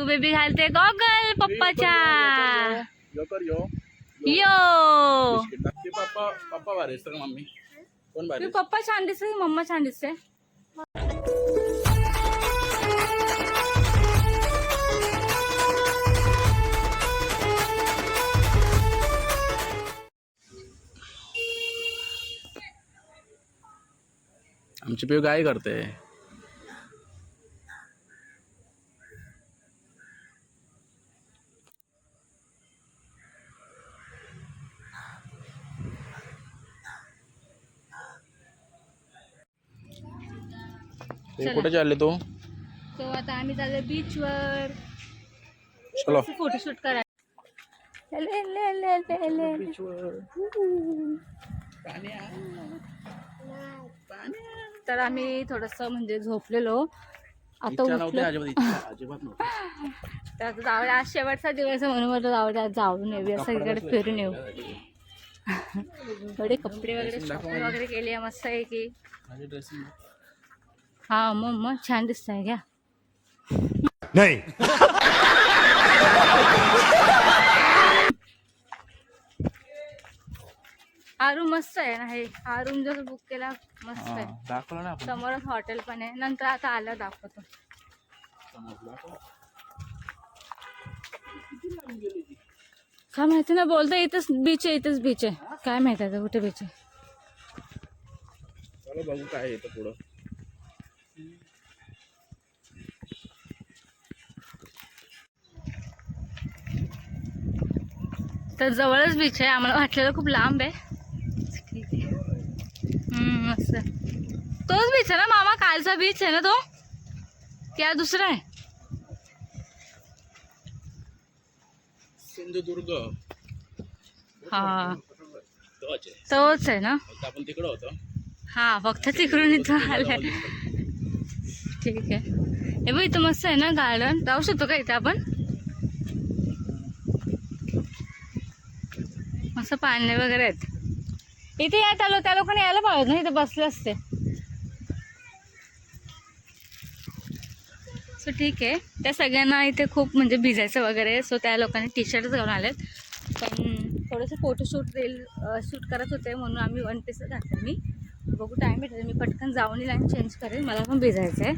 तू baby घालते goggle पप्पाच्या. यो पप्पा भारी असतं का मम्मी? कोण भारी? पप्पा छान दिसते मम्मा छान दिसते. आमची पिऊ काय करते? कुठे चालले तू? तो आता आम्ही चाललो बीच वर. चलो फोटोशूट करायला. तर आम्ही थोडस म्हणजे झोपलेलो. आता उठलो. तर जाऊ आज शेवटचा दिवस म्हणून म्हटलं जाऊन येऊया सगळीकडे फिरून येऊ. थोडे कपडे वगैरे शॉपिंग वगैरे केली आहे मस्त आहे की. हा मग छान दिसत आहे घ्या. नाही हा रूम मस्त आहे ना. हे हा रूम जर बुक केला मस्त आहे. दाखवलं ना समोरच हॉटेल पण आहे. नंतर आता आलं दाखवतो. काय माहिती ना बोलतो इथंच बीच आहे. इथंच बीच आहे. काय माहिती आता कुठे बीच आहे. चलो बघू काय येतं पुढं. तर जवळच बीच आहे. आम्हाला वाटलेलं खूप लांब आहे. ठीक आहे. मस्त. तोच बीच आहे ना मामा? कालचा बीच आहे ना तो? क्या दुसरा आहे? सिंधुदुर्ग. हा तोच आहे ना. आपण तिकडं होतो. हा फक्त तिकडून इथं आलंय. ठीक आहे. हे बघ इथं मस्त आहे ना गार्डन. जाऊ शकतो का इथे आपण? मस्त पाणी वगैरे आहेत इथे. यात आलो त्या लोकांनी यायला पाहिजे ना. इथे बसले असते. सो ठीक आहे. त्या सगळ्यांना इथे खूप म्हणजे भिजायचं वगैरे. सो त्या लोकांनी टी शर्टच घालून आलेत. पण थोडंसं फोटोशूट शूट करत होते म्हणून आम्ही वन पीस घातलं. मी बघू टाईम भेटेल मी पटकन जाऊन येईल आणि चेंज करेल. मला पण भिजायचं आहे.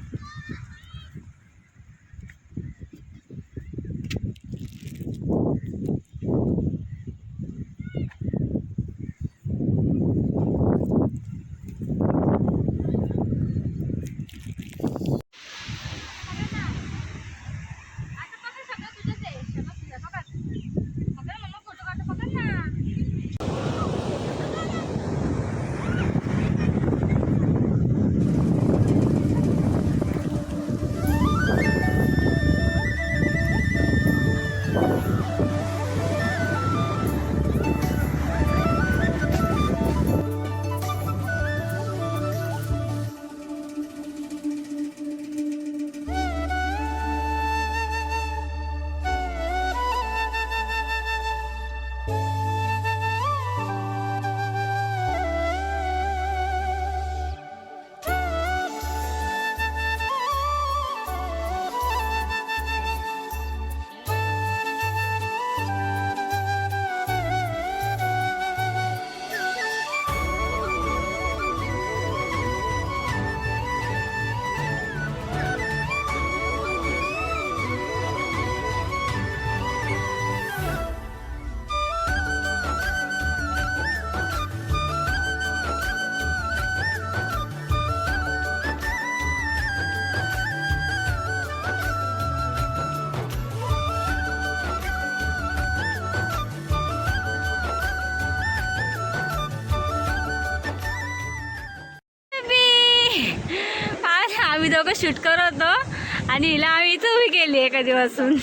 आम्ही दोघं शूट करत होतो आणि हिला आम्ही इथं उभी केली आहे कधीपासून.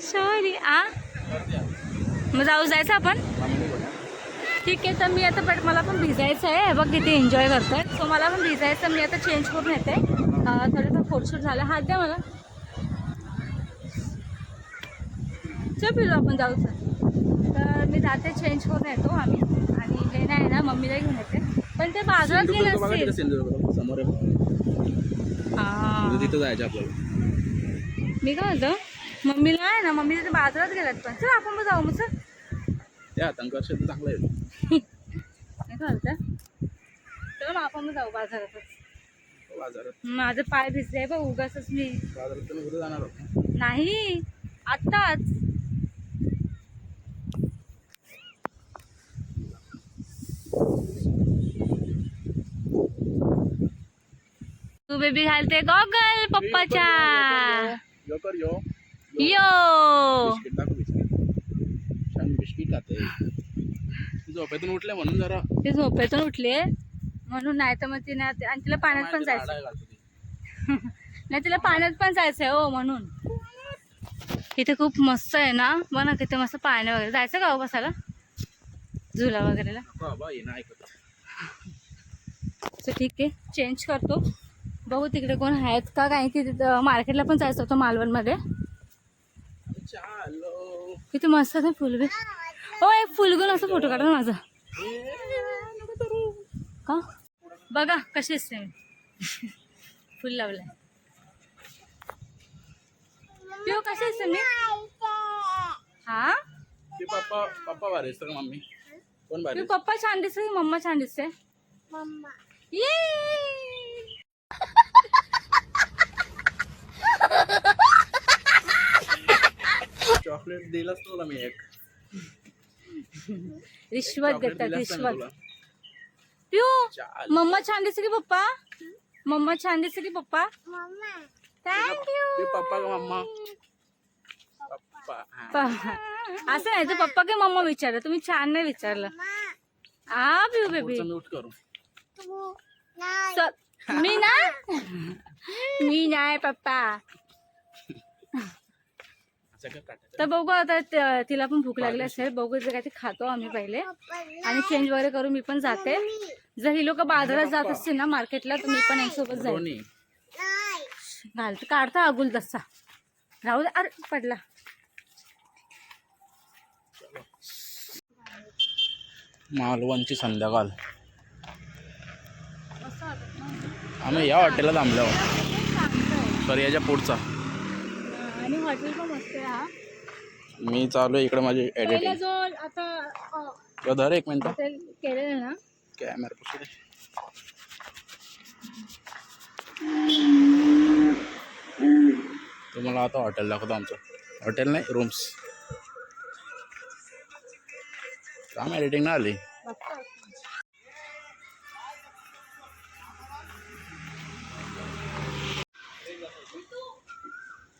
सॉरी. मग जायचं आपण. ठीक आहे. तर मी आता मला पण भिजायचं आहे. बघ किती एन्जॉय करतोय. सो मला पण भिजायचं. मी आता चेंज करून येते. थोडंसं फोटोशूट झालं. हात द्या मला. चल फिरू आपण जाऊ. तर मी जाते चेंज करून येतो आम्ही. आणि हे नाही ना मम्मीला घेऊन येते. पण ते बाजारात गेले असतील. समोर तिथं जायचं आपल्याला. मी काय होतं मम्मीला आहे ना, मम्मी तिथे बाजारात गेल्यात पण. चल आपण पण जाऊ मग. चल त्या हातांकर चांगलं आहे. नाही चालतं. चल मग आपण पण जाऊ बाजारातच. बाजारात माझे पाय भिजले बघ उगाचच मी. बाजारात तुम्ही कुठे जाणार होता? नाही आत्ताच. तू बेबी घालते गॉगल पप्पाच्या. यो कर यो. यो बिस्किट दाखव बिस्किट. छान बिस्किट खाते. झोपेतून उठले म्हणून जरा ते झोपेतून उठले म्हणून. नाही तर मग तिने आणि तिला पाण्यात पण जायचं. आडाय घालतो ती. नाही तिला पाण्यात पण जायचंय हो म्हणून. इथे खूप मस्त आहे ना बघा किती मस्त पाणी वगैरे. जायचं का हो बसायला झुला वगैरेला. नको बाबा ये ना ऐकत. तर ठीक आहे चेंज करतो. बघू तिकडे कोण आहेत का. काय की तिथं मार्केटला पण जायचं होतं मालवणमध्ये. चालो. किती मस्त आहे फुलबी. हो एक फुलगून असं फोटो काढा ना माझा. का बघा कशी असते मी. फुल लावलंय. पिऊ कशी असते मी. हा ते पप्पा भारी असतं का मम्मी? कोण भारी? पिऊ पप्पा छान दिसते की मम्मा छान दिसते. ये चॉकलेट दिलास तुला मी एक. रिश्वत चॉकलेट देतात दिलास ना मी रिश्वत. तुला. पिऊ चाल. मम्मा छान दिसते की पप्पा. मम्मा छान दिसते की पप्पा. थँक्यू. ते पप्पा का मम्मा? पप्पा. असं नाही तर पप्पा की मम्मा विचारलं. तुम्ही छान नाही विचारलं. हा पिऊ बेबी. म्यूट करू. मी ना मी नाही पप्पा. असं का काटायचं? तर बघू आता तिला पण भूक लागली असेल. बघू जर काय ते खातो आम्ही पहिले आणि चेंज वगैरे करू. मी पण जाते. जर ही लोक बाजारात जात असतील ना मार्केटला तर मी पण यांच्यासोबत जाईल. दोन्ही. घालत काढता अगुल दस्ता. राहू दे. अरे पडला. मालवणची संध्याकाळ. आम्ही या हॉटेलला थांबलो. सॉरी याच्या पुढचा. आणि हॉटेल पण मस्त आहे हा. मी चालू आहे इकडे माझी पहिला एडिटिंग. जो आता तो धर एक मिनिट. हॉटेल केलेलं ना कॅमेरा पुढे. तुम्हाला आता हॉटेल दाखवतो आमचं. हॉटेल नाही रूम्स. काम एडिटिंग ना आली.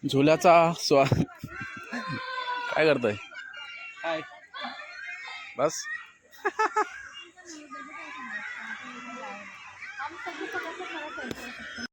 झुल्याचा काय करतोय? बस